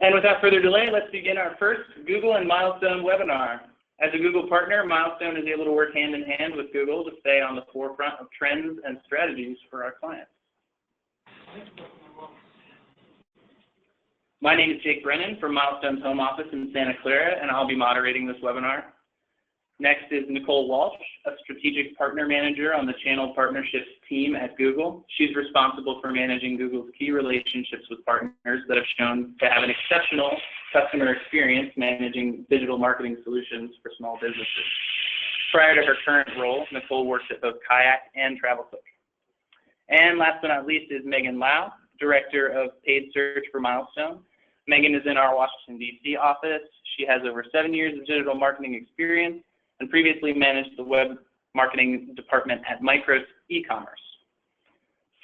And without further delay, let's begin our first Google and Milestone webinar. As a Google partner, Milestone is able to work hand in hand with Google to stay on the forefront of trends and strategies for our clients. My name is Jake Brennan from Milestone's home office in Santa Clara, and I'll be moderating this webinar. Next is Nicole Walsh, a strategic partner manager on the channel partnerships team at Google. She's responsible for managing Google's key relationships with partners that have shown to have an exceptional customer experience managing digital marketing solutions for small businesses. Prior to her current role, Nicole worked at both Kayak and TravelClick. And last but not least is Megan Lau, Director of Paid Search for Milestone. Megan is in our Washington, D.C. office. She has over 7 years of digital marketing experience and previously managed the web marketing department at Micros e-commerce.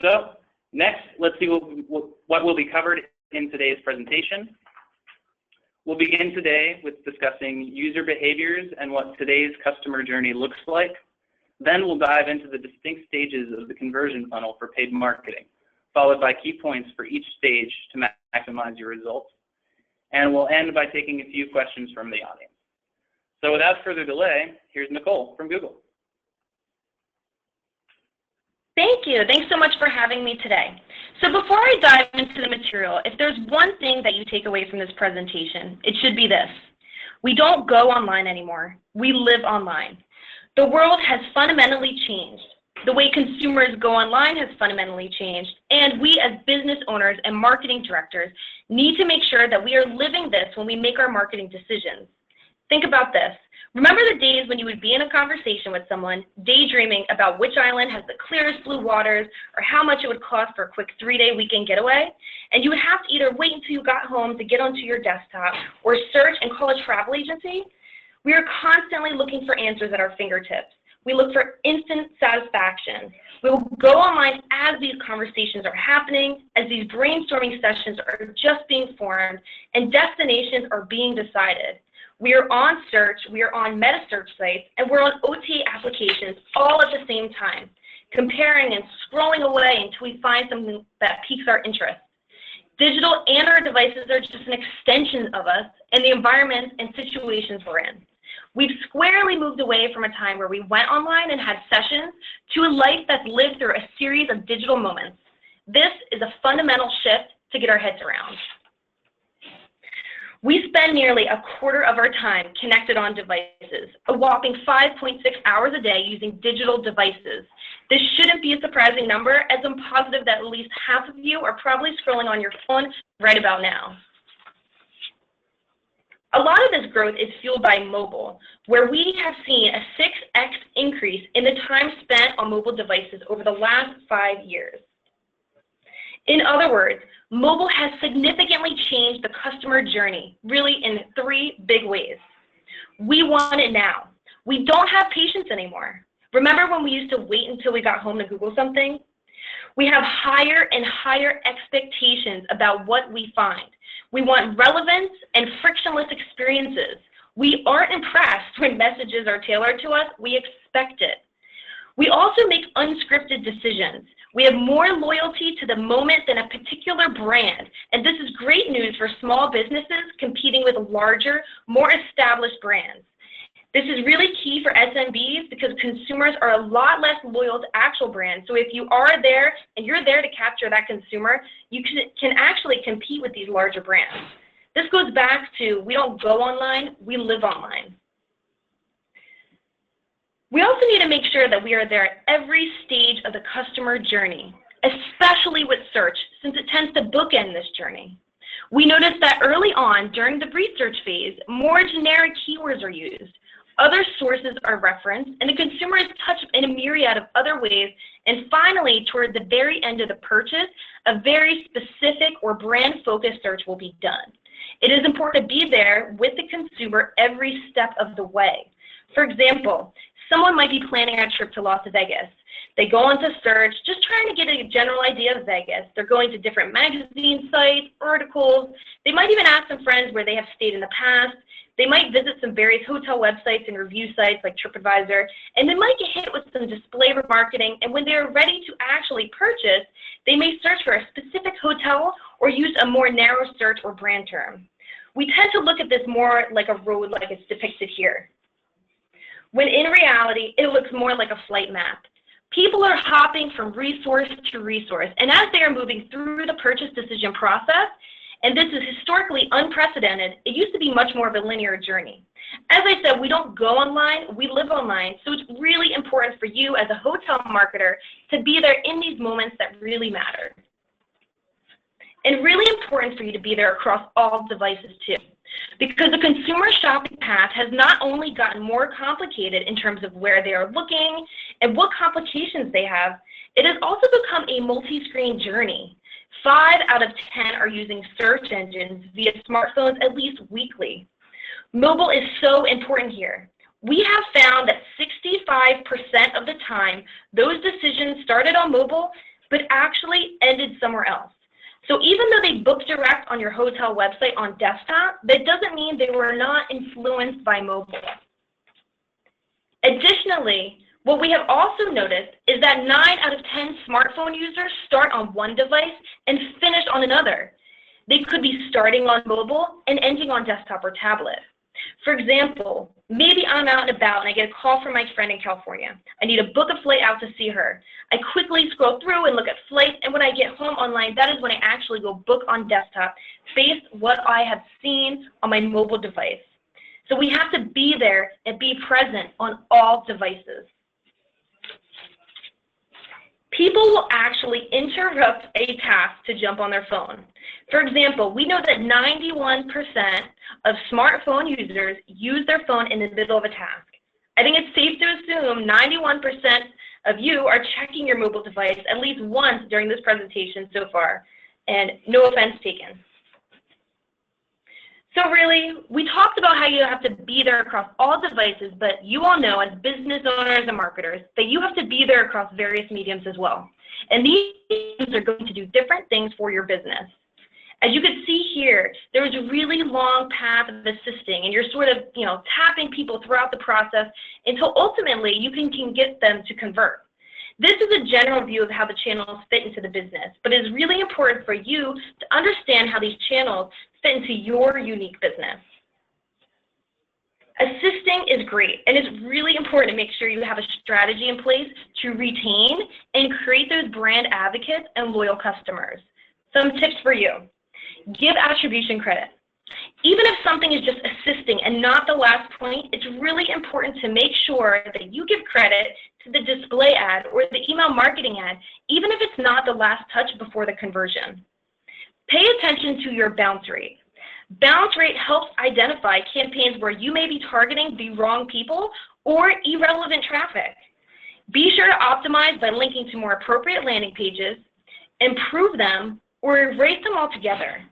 So next, let's see what will be covered in today's presentation. We'll begin today with discussing user behaviors and what today's customer journey looks like. Then we'll dive into the distinct stages of the conversion funnel for paid marketing, followed by key points for each stage to maximize your results. And we'll end by taking a few questions from the audience. So without further delay, here's Nicole from Google. Thank you. Thanks so much for having me today. So before I dive into the material, if there's one thing that you take away from this presentation, it should be this. We don't go online anymore. We live online. The world has fundamentally changed. The way consumers go online has fundamentally changed, and we as business owners and marketing directors need to make sure that we are living this when we make our marketing decisions. Think about this. Remember the days when you would be in a conversation with someone, daydreaming about which island has the clearest blue waters or how much it would cost for a quick 3-day weekend getaway? And you would have to either wait until you got home to get onto your desktop or search and call a travel agency? We are constantly looking for answers at our fingertips. We look for instant satisfaction. We will go online as these conversations are happening, as these brainstorming sessions are just being formed, and destinations are being decided. We are on search, we are on meta search sites, and we're on OTA applications all at the same time, comparing and scrolling away until we find something that piques our interest. Digital and our devices are just an extension of us and the environments and situations we're in. We've squarely moved away from a time where we went online and had sessions to a life that's lived through a series of digital moments. This is a fundamental shift to get our heads around. We spend nearly a quarter of our time connected on devices, a whopping 5.6 hours a day using digital devices. This shouldn't be a surprising number, as I'm positive that at least half of you are probably scrolling on your phone right about now. A lot of this growth is fueled by mobile, where we have seen a 6x increase in the time spent on mobile devices over the last 5 years. In other words, mobile has significantly changed the customer journey, really in 3 big ways. We want it now. We don't have patience anymore. Remember when we used to wait until we got home to Google something? We have higher and higher expectations about what we find. We want relevance and frictionless experiences. We aren't impressed when messages are tailored to us. We expect it. We also make unscripted decisions. We have more loyalty to the moment than a particular brand, and this is great news for small businesses competing with larger, more established brands. This is really key for SMBs because consumers are a lot less loyal to actual brands. So if you are there and you're there to capture that consumer, you can actually compete with these larger brands. This goes back to we don't go online, we live online. We also need to make sure that we are there at every stage of the customer journey, especially with search, since it tends to bookend this journey. We noticed that early on, during the research phase, more generic keywords are used. Other sources are referenced, and the consumer is touched in a myriad of other ways. And finally, toward the very end of the purchase, a very specific or brand-focused search will be done. It is important to be there with the consumer every step of the way. For example, someone might be planning a trip to Las Vegas. They go onto search, just trying to get a general idea of Vegas. They're going to different magazine sites, articles. They might even ask some friends where they have stayed in the past. They might visit some various hotel websites and review sites like TripAdvisor, and they might get hit with some display remarketing, and when they're ready to actually purchase, they may search for a specific hotel or use a more narrow search or brand term. We tend to look at this more like a road like it's depicted here, when in reality, it looks more like a flight map. People are hopping from resource to resource, and as they are moving through the purchase decision process, and this is historically unprecedented, it used to be much more of a linear journey. As I said, we don't go online, we live online, so it's really important for you as a hotel marketer to be there in these moments that really matter. And really important for you to be there across all devices too, because the consumer shopping path has not only gotten more complicated in terms of where they are looking and what complications they have, it has also become a multi-screen journey. 5 out of 10 are using search engines via smartphones at least weekly. Mobile is so important here. We have found that 65% of the time, those decisions started on mobile, but actually ended somewhere else. So even though they booked direct on your hotel website on desktop, that doesn't mean they were not influenced by mobile. Additionally, what we have also noticed is that 9 out of 10 smartphone users start on one device and finish on another. They could be starting on mobile and ending on desktop or tablet. For example, maybe I'm out and about and I get a call from my friend in California. I need to book a flight out to see her. I quickly scroll through and look at flights, and when I get home online, that is when I actually go book on desktop based on what I have seen on my mobile device. So we have to be there and be present on all devices. People will actually interrupt a task to jump on their phone. For example, we know that 91% of smartphone users use their phone in the middle of a task. I think it's safe to assume 91% of you are checking your mobile device at least once during this presentation so far, and no offense taken. So really, we talked about how you have to be there across all devices, but you all know as business owners and marketers that you have to be there across various mediums as well. And these mediums are going to do different things for your business. As you can see here, there is a really long path of assisting, and you're sort of, tapping people throughout the process until ultimately you can get them to convert. This is a general view of how the channels fit into the business, but it is really important for you to understand how these channels fit into your unique business. Assisting is great, and it's really important to make sure you have a strategy in place to retain and create those brand advocates and loyal customers. Some tips for you. Give attribution credit. Even if something is just assisting and not the last point, it's really important to make sure that you give credit to the display ad or the email marketing ad, even if it's not the last touch before the conversion. Pay attention to your bounce rate. Bounce rate helps identify campaigns where you may be targeting the wrong people or irrelevant traffic. Be sure to optimize by linking to more appropriate landing pages, improve them, or erase them altogether.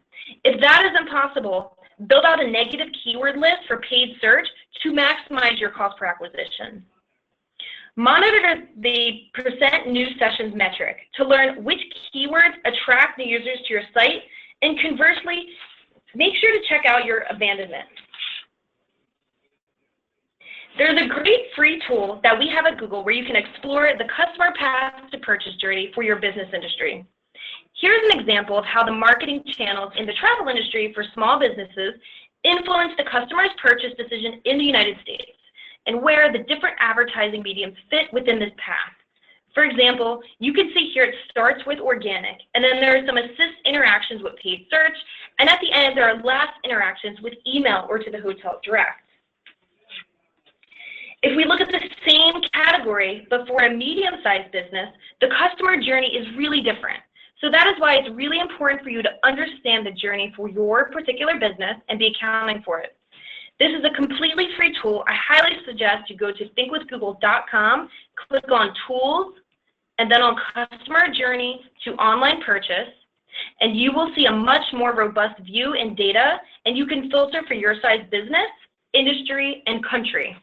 If that is impossible, build out a negative keyword list for paid search to maximize your cost per acquisition. Monitor the percent new sessions metric to learn which keywords attract new users to your site, and conversely, make sure to check out your abandonment. There's a great free tool that we have at Google where you can explore the customer path to purchase journey for your business industry. Here's an example of how the marketing channels in the travel industry for small businesses influence the customer's purchase decision in the United States, and where the different advertising mediums fit within this path. For example, you can see here it starts with organic, and then there are some assist interactions with paid search, and at the end there are last interactions with email or to the hotel direct. If we look at the same category but for a medium-sized business, the customer journey is really different. So that is why it's really important for you to understand the journey for your particular business and be accounting for it. This is a completely free tool. I highly suggest you go to thinkwithgoogle.com, click on Tools, and then on Customer Journey to Online Purchase, and you will see a much more robust view and data, and you can filter for your size business, industry, and country.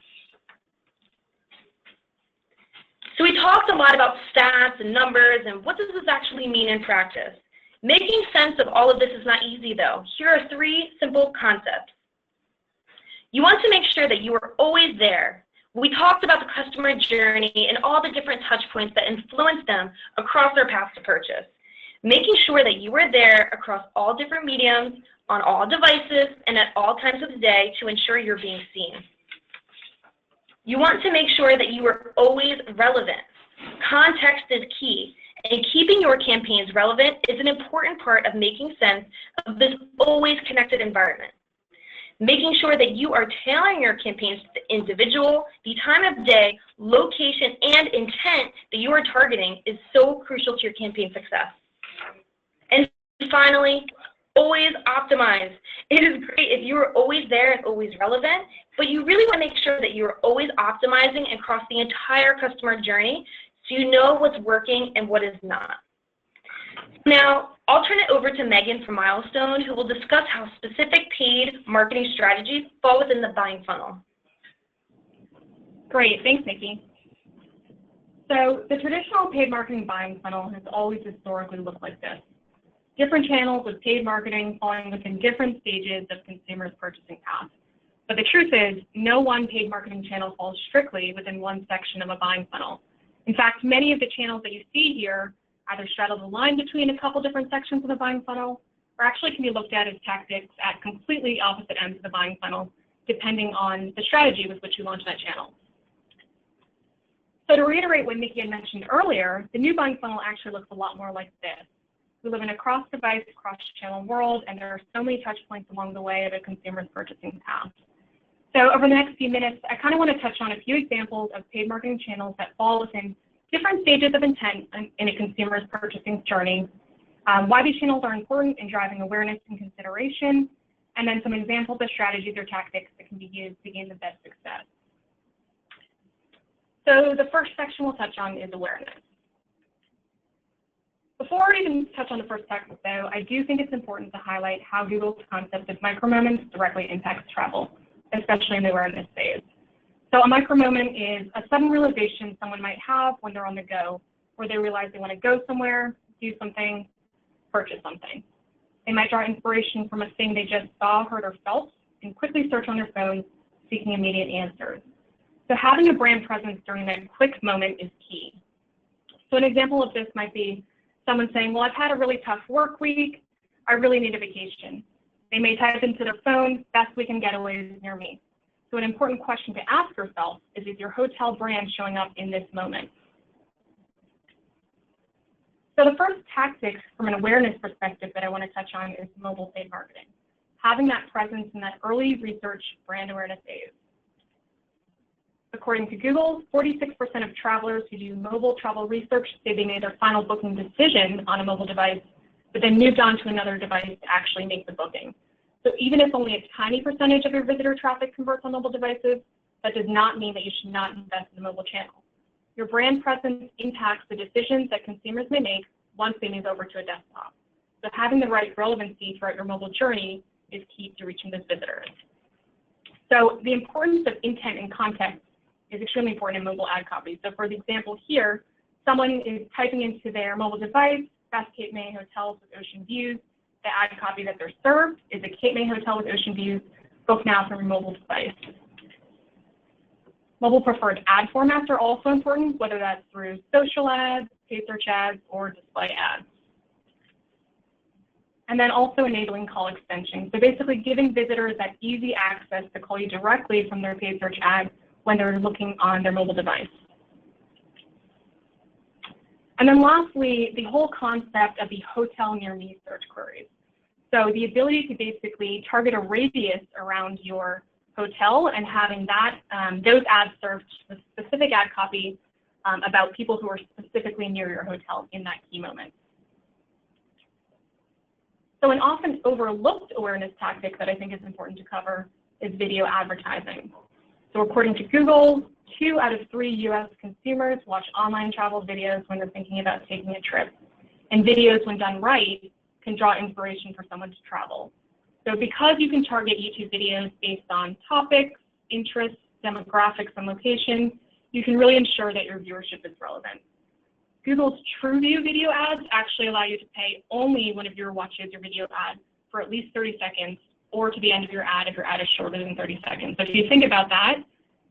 So we talked a lot about stats and numbers and what does this actually mean in practice. Making sense of all of this is not easy though. Here are 3 simple concepts. You want to make sure that you are always there. We talked about the customer journey and all the different touch points that influence them across their path to purchase. Making sure that you are there across all different mediums, on all devices and at all times of the day to ensure you're being seen. You want to make sure that you are always relevant. Context is key, and keeping your campaigns relevant is an important part of making sense of this always connected environment. Making sure that you are tailoring your campaigns to the individual, the time of day, location, and intent that you are targeting is so crucial to your campaign success. And finally, always optimize. It is great if you are always there and always relevant, but you really want to make sure that you're always optimizing across the entire customer journey so you know what's working and what is not. Now, I'll turn it over to Megan from Milestone, who will discuss how specific paid marketing strategies fall within the buying funnel. Great, thanks, Nikki. So the traditional paid marketing buying funnel has always historically looked like this. Different channels with paid marketing falling within different stages of consumers' purchasing path. But the truth is, no one paid marketing channel falls strictly within one section of a buying funnel. In fact, many of the channels that you see here either straddle the line between a couple different sections of the buying funnel, or actually can be looked at as tactics at completely opposite ends of the buying funnel, depending on the strategy with which you launch that channel. So to reiterate what Nikki had mentioned earlier, the new buying funnel actually looks a lot more like this. We live in a cross-device, cross-channel world, and there are so many touch points along the way of a consumer's purchasing path. So over the next few minutes, I kind of want to touch on a few examples of paid marketing channels that fall within different stages of intent in a consumer's purchasing journey, why these channels are important in driving awareness and consideration, and then some examples of strategies or tactics that can be used to gain the best success. So the first section we'll touch on is awareness. Before I even touch on the first tactic, though, I do think it's important to highlight how Google's concept of micromoments directly impacts travel, especially in the awareness phase. So a micromoment is a sudden realization someone might have when they're on the go, where they realize they want to go somewhere, do something, purchase something. They might draw inspiration from a thing they just saw, heard, or felt, and quickly search on their phone, seeking immediate answers. So having a brand presence during that quick moment is key. So an example of this might be someone saying, well, I've had a really tough work week. I really need a vacation. They may type into their phone, best weekend getaways near me. So an important question to ask yourself is your hotel brand showing up in this moment? So the first tactic from an awareness perspective that I want to touch on is mobile paid marketing. Having that presence in that early research brand awareness phase. According to Google, 46% of travelers who do mobile travel research say they made their final booking decision on a mobile device, but then moved on to another device to actually make the booking. So even if only a tiny percentage of your visitor traffic converts on mobile devices, that does not mean that you should not invest in the mobile channel. Your brand presence impacts the decisions that consumers may make once they move over to a desktop. So having the right relevancy throughout your mobile journey is key to reaching those visitors. So the importance of intent and context is extremely important in mobile ad copy. So for the example here, someone is typing into their mobile device, best Cape May hotels with ocean views. The ad copy that they're served is a Cape May hotel with ocean views, book now from your mobile device. Mobile preferred ad formats are also important, whether that's through social ads, paid search ads, or display ads. And then also enabling call extensions. So basically giving visitors that easy access to call you directly from their paid search ad when they're looking on their mobile device. And then lastly, the whole concept of the hotel near me search queries. So the ability to basically target a radius around your hotel and having that those ads served with specific ad copy about people who are specifically near your hotel in that key moment. So an often overlooked awareness tactic that I think is important to cover is video advertising. So according to Google, 2 out of 3 U.S. consumers watch online travel videos when they're thinking about taking a trip. And videos, when done right, can draw inspiration for someone to travel. So because you can target YouTube videos based on topics, interests, demographics, and location, you can really ensure that your viewership is relevant. Google's TrueView video ads actually allow you to pay only when a viewer watches your video ad for at least 30 seconds or to the end of your ad if your ad is shorter than 30 seconds. So if you think about that,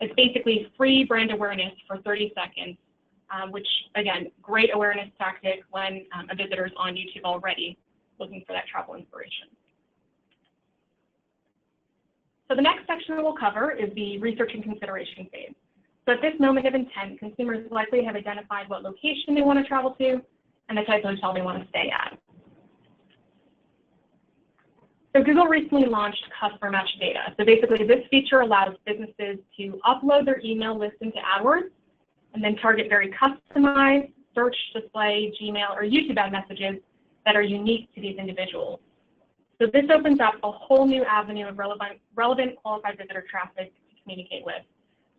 it's basically free brand awareness for 30 seconds, which, again, great awareness tactic when a visitor is on YouTube already looking for that travel inspiration. So the next section we'll cover is the research and consideration phase. So at this moment of intent, consumers likely have identified what location they want to travel to and the type of hotel they want to stay at. So Google recently launched customer match data. So basically this feature allows businesses to upload their email list into AdWords and then target very customized search, display, Gmail, or YouTube ad messages that are unique to these individuals. So this opens up a whole new avenue of relevant qualified visitor traffic to communicate with.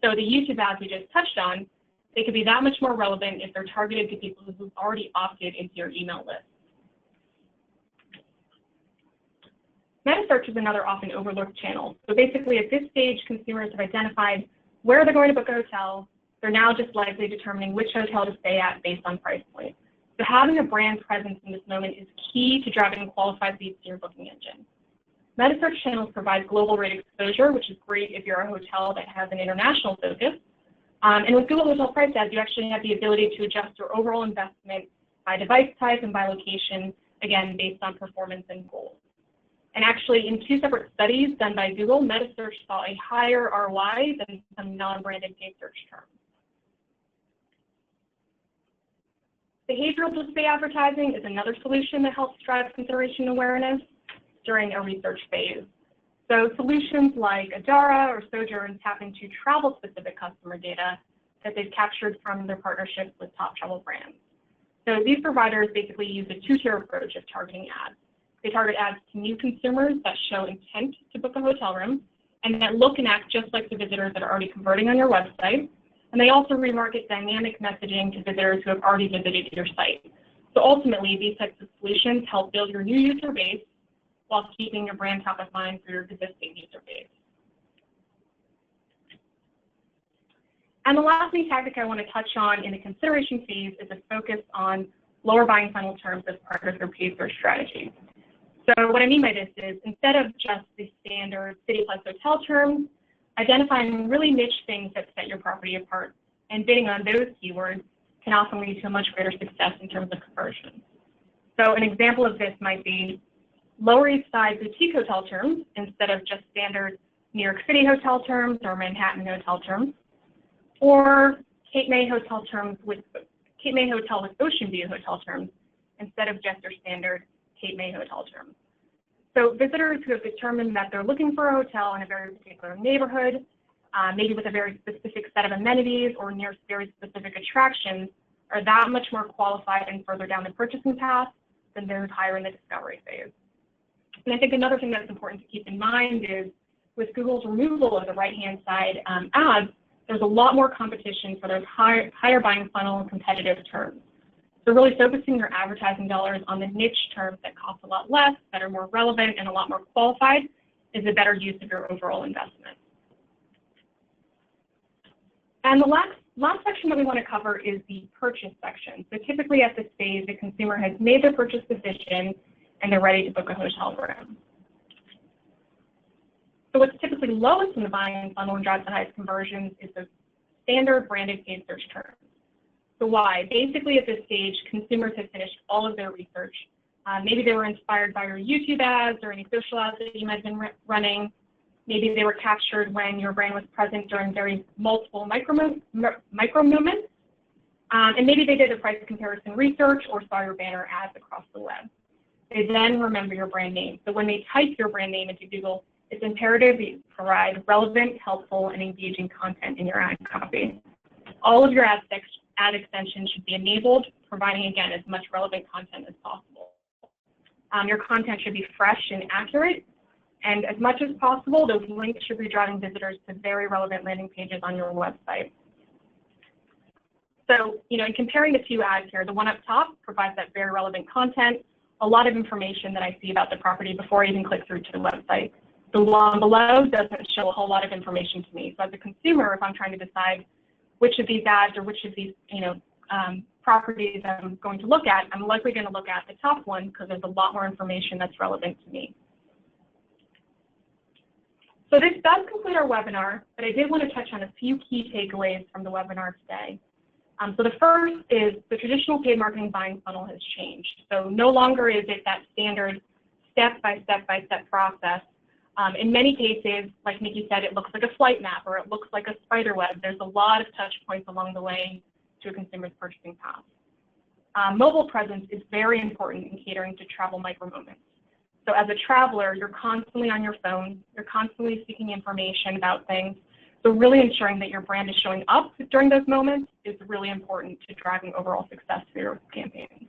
So the YouTube ads we just touched on, they could be that much more relevant if they're targeted to people who've already opted into your email list. Meta search is another often overlooked channel. So basically at this stage, consumers have identified where they're going to book a hotel. They're now just likely determining which hotel to stay at based on price point. So having a brand presence in this moment is key to driving qualified leads to your booking engine. Meta search channels provide global rate exposure, which is great if you're a hotel that has an international focus. And with Google Hotel Price Ads, you actually have the ability to adjust your overall investment by device type and by location, again, based on performance and goals. And actually, in 2 separate studies done by Google, Meta search saw a higher ROI than some non-branded paid search terms. Behavioral display advertising is another solution that helps drive consideration awareness during a research phase. So solutions like Adara or Sojourn tap into travel-specific customer data that they've captured from their partnerships with top travel brands. So these providers basically use a 2-tier approach of targeting ads. They target ads to new consumers that show intent to book a hotel room and that look and act just like the visitors that are already converting on your website. And they also remarket dynamic messaging to visitors who have already visited your site. So ultimately, these types of solutions help build your new user base while keeping your brand top of mind for your existing user base. And the last new tactic I want to touch on in the consideration phase is a focus on lower buying funnel terms as part of your paid search strategy. So what I mean by this is instead of just the standard city plus hotel terms, identifying really niche things that set your property apart and bidding on those keywords can often lead to a much greater success in terms of conversion. So an example of this might be Lower East Side boutique hotel terms instead of just standard New York City hotel terms or Manhattan hotel terms, or Cape May hotel with Ocean View hotel terms instead of just your standard Cape May hotel terms. So visitors who have determined that they're looking for a hotel in a very particular neighborhood, maybe with a very specific set of amenities or near very specific attractions, are that much more qualified and further down the purchasing path than those higher in the discovery phase. And I think another thing that's important to keep in mind is with Google's removal of the right-hand side ads, there's a lot more competition for those higher buying funnel competitive terms. So really focusing your advertising dollars on the niche terms that cost a lot less, that are more relevant and a lot more qualified is a better use of your overall investment. And the last section that we want to cover is the purchase section. So typically at this stage, the consumer has made their purchase decision and they're ready to book a hotel room. So what's typically lowest in the buying funnel and drives the highest conversions is the standard branded paid search terms. So why? Basically at this stage, consumers have finished all of their research. Maybe they were inspired by your YouTube ads or any social ads that you might have been running. Maybe they were captured when your brand was present during very multiple micro moments. And maybe they did a price comparison research or saw your banner ads across the web. They then remember your brand name. So when they type your brand name into Google, it's imperative that you provide relevant, helpful, and engaging content in your ad copy. All of your ad extensions should be enabled, providing, again, as much relevant content as possible. Your content should be fresh and accurate, and as much as possible, those links should be driving visitors to very relevant landing pages on your website. So, in comparing the 2 ads here, the one up top provides that very relevant content, a lot of information that I see about the property before I even click through to the website. The one below doesn't show a whole lot of information to me. So as a consumer, if I'm trying to decide which of these ads or which of these properties I'm going to look at, I'm likely going to look at the top one because there's a lot more information that's relevant to me. So this does conclude our webinar, but I did want to touch on a few key takeaways from the webinar today. So the first is the traditional paid marketing buying funnel has changed. So no longer is it that standard step-by-step process In many cases, like Nikki said, it looks like a flight map or it looks like a spider web. There's a lot of touch points along the way to a consumer's purchasing path. Mobile presence is very important in catering to travel micro moments. So as a traveler, you're constantly on your phone, you're constantly seeking information about things. So really ensuring that your brand is showing up during those moments is really important to driving overall success for your campaign.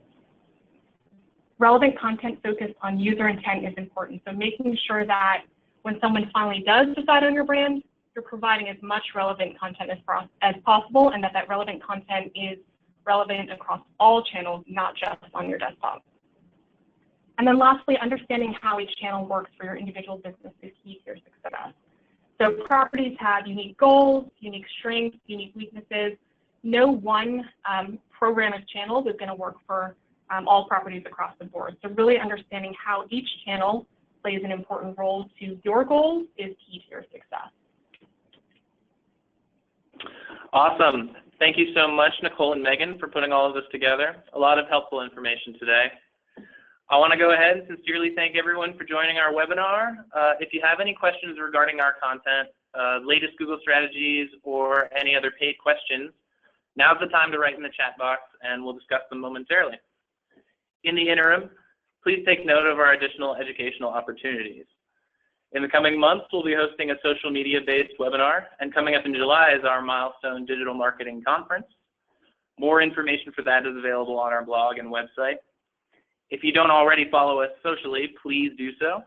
Relevant content focused on user intent is important. So making sure that when someone finally does decide on your brand, you're providing as much relevant content as possible, and that relevant content is relevant across all channels, not just on your desktop. And then lastly, understanding how each channel works for your individual business is key to your success. So properties have unique goals, unique strengths, unique weaknesses. No one program of channels is going to work for all properties across the board. So really understanding how each channel plays an important role to your goals is key to your success. Awesome. Thank you so much, Nicole and Megan, for putting all of this together. A lot of helpful information today. I want to go ahead and sincerely thank everyone for joining our webinar. If you have any questions regarding our content, latest Google strategies, or any other paid questions, now's the time to write in the chat box and we'll discuss them momentarily. In the interim, please take note of our additional educational opportunities. In the coming months, we'll be hosting a social media-based webinar, and coming up in July is our Milestone Digital Marketing Conference. More information for that is available on our blog and website. If you don't already follow us socially, please do so.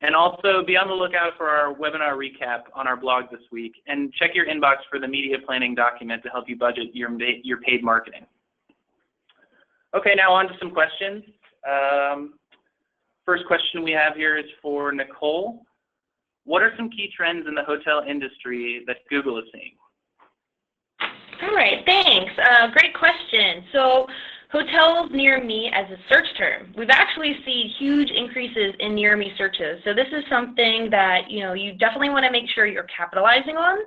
And also be on the lookout for our webinar recap on our blog this week, and check your inbox for the media planning document to help you budget your paid marketing. Okay, now on to some questions. First question we have here is for Nicole. What are some key trends in the hotel industry that Google is seeing? All right, thanks. Great question. So hotels near me as a search term. We've actually seen huge increases in near me searches. So this is something that you definitely want to make sure you're capitalizing on.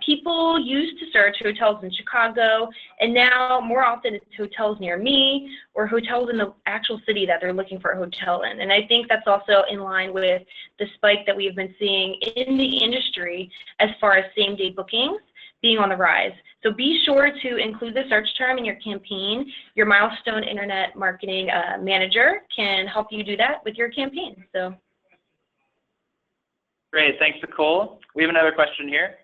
People used to search hotels in Chicago, and now more often it's hotels near me or hotels in the actual city that they're looking for a hotel in. And I think that's also in line with the spike that we have been seeing in the industry as far as same-day bookings being on the rise. So be sure to include the search term in your campaign. Your Milestone Internet Marketing Manager can help you do that with your campaign. So. Great, thanks, Nicole. We have another question here.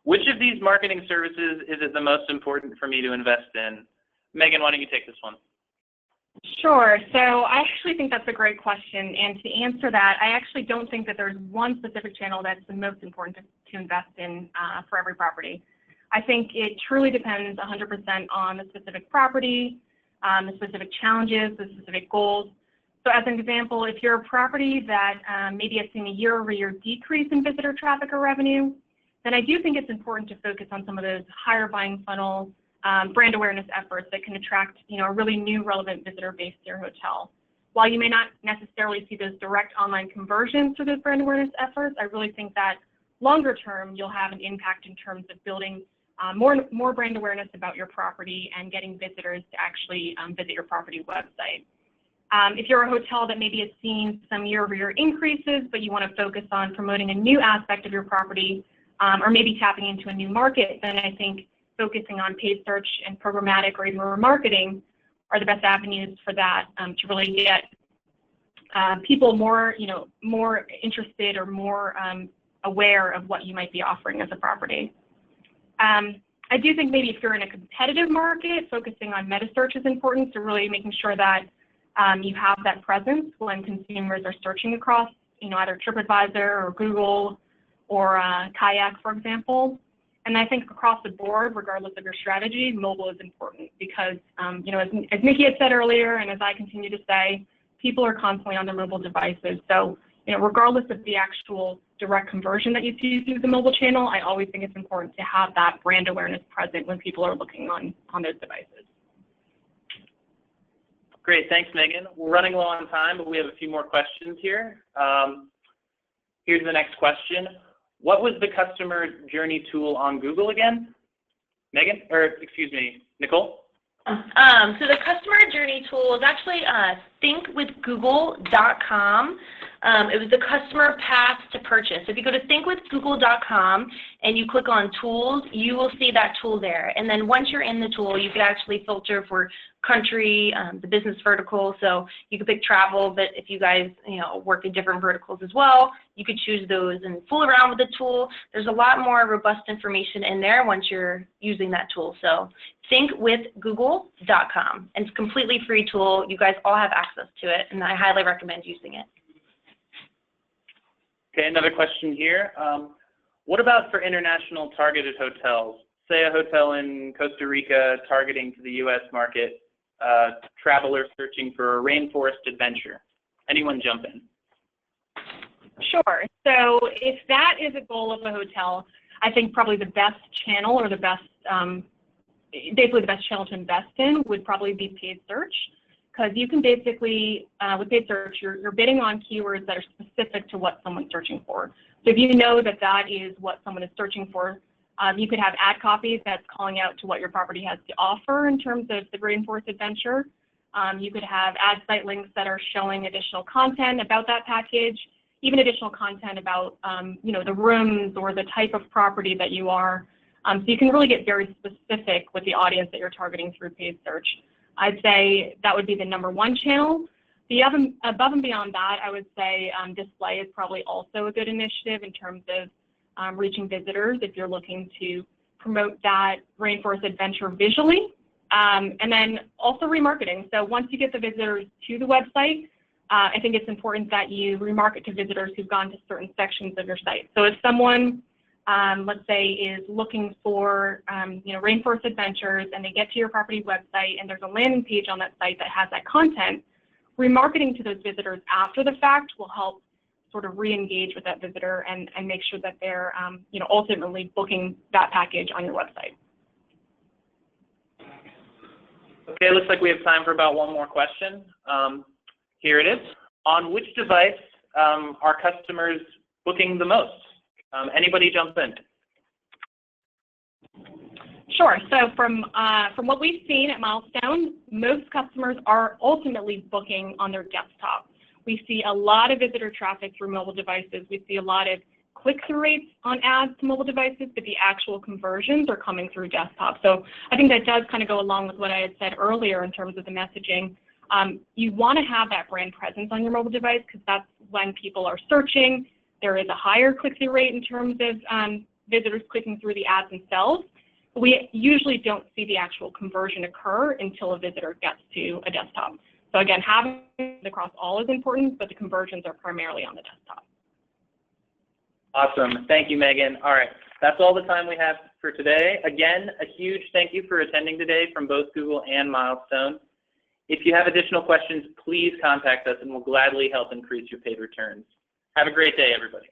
Which of these marketing services is it the most important for me to invest in? Megan, why don't you take this one? Sure. So I actually think that's a great question. And to answer that, I actually don't think that there's one specific channel that's the most important to invest in for every property. I think it truly depends 100% on the specific property, the specific challenges, the specific goals. So as an example, if you're a property that maybe has seen a year-over-year decrease in visitor traffic or revenue, then I do think it's important to focus on some of those higher buying funnel brand awareness efforts that can attract a really new relevant visitor base to your hotel. While you may not necessarily see those direct online conversions through those brand awareness efforts, I really think that longer term you'll have an impact in terms of building more brand awareness about your property and getting visitors to actually visit your property website. If you're a hotel that maybe has seen some year-over-year increases, but you want to focus on promoting a new aspect of your property, or maybe tapping into a new market, then I think focusing on paid search and programmatic or even remarketing are the best avenues for that to really get people more interested or more aware of what you might be offering as a property. I do think maybe if you're in a competitive market, focusing on meta search is important, so really making sure that you have that presence when consumers are searching across, either TripAdvisor or Google or Kayak, for example. And I think across the board, regardless of your strategy, mobile is important because, as Nikki had said earlier, and as I continue to say, people are constantly on their mobile devices. So, regardless of the actual direct conversion that you see through the mobile channel, I always think it's important to have that brand awareness present when people are looking on those devices. Great, thanks, Megan. We're running low on time, but we have a few more questions here. Here's the next question. What was the customer journey tool on Google again? Megan, or excuse me, Nicole? So the customer journey tool is actually thinkwithgoogle.com. It was the customer path to purchase. If you go to thinkwithgoogle.com and you click on tools, you will see that tool there. And then once you're in the tool, you can actually filter for country, the business vertical. So you could pick travel, but if you guys, work in different verticals as well, you could choose those and fool around with the tool. There's a lot more robust information in there once you're using that tool. So thinkwithgoogle.com, and it's a completely free tool. You guys all have access to it, and I highly recommend using it. Okay, another question here. What about for international targeted hotels? Say a hotel in Costa Rica targeting to the U.S. market, travelers searching for a rainforest adventure. Anyone jump in? Sure. So if that is a goal of a hotel, I think probably the best channel, or the best, basically the best channel to invest in would probably be paid search. Because you can basically, with paid search, you're bidding on keywords that are specific to what someone's searching for. So if you know that that is what someone is searching for, you could have ad copies that's calling out to what your property has to offer in terms of the rainforest adventure. You could have ad site links that are showing additional content about that package, even additional content about, the rooms or the type of property that you are. So you can really get very specific with the audience that you're targeting through paid search. I'd say that would be the #1 channel. Above and beyond that, I would say display is probably also a good initiative in terms of reaching visitors if you're looking to promote that rainforest adventure visually. And then also remarketing. So once you get the visitors to the website, I think it's important that you remarket to visitors who've gone to certain sections of your site. So if someone, let's say, is looking for, rainforest adventures, and they get to your property website and there's a landing page on that site that has that content, remarketing to those visitors after the fact will help sort of re-engage with that visitor and make sure that they're, ultimately booking that package on your website. Okay, looks like we have time for about one more question. Here it is. On which device are customers booking the most? Anybody jump in? Sure. So from what we've seen at Milestone, most customers are ultimately booking on their desktop. We see a lot of visitor traffic through mobile devices. We see a lot of click-through rates on ads to mobile devices, but the actual conversions are coming through desktop. So I think that does kind of go along with what I had said earlier in terms of the messaging. You want to have that brand presence on your mobile device because that's when people are searching. There is a higher click-through rate in terms of visitors clicking through the ads themselves. We usually don't see the actual conversion occur until a visitor gets to a desktop. So again, having it across all is important, but the conversions are primarily on the desktop. Awesome. Thank you, Megan. All right. That's all the time we have for today. Again, a huge thank you for attending today from both Google and Milestone. If you have additional questions, please contact us and we'll gladly help increase your paid returns. Have a great day, everybody.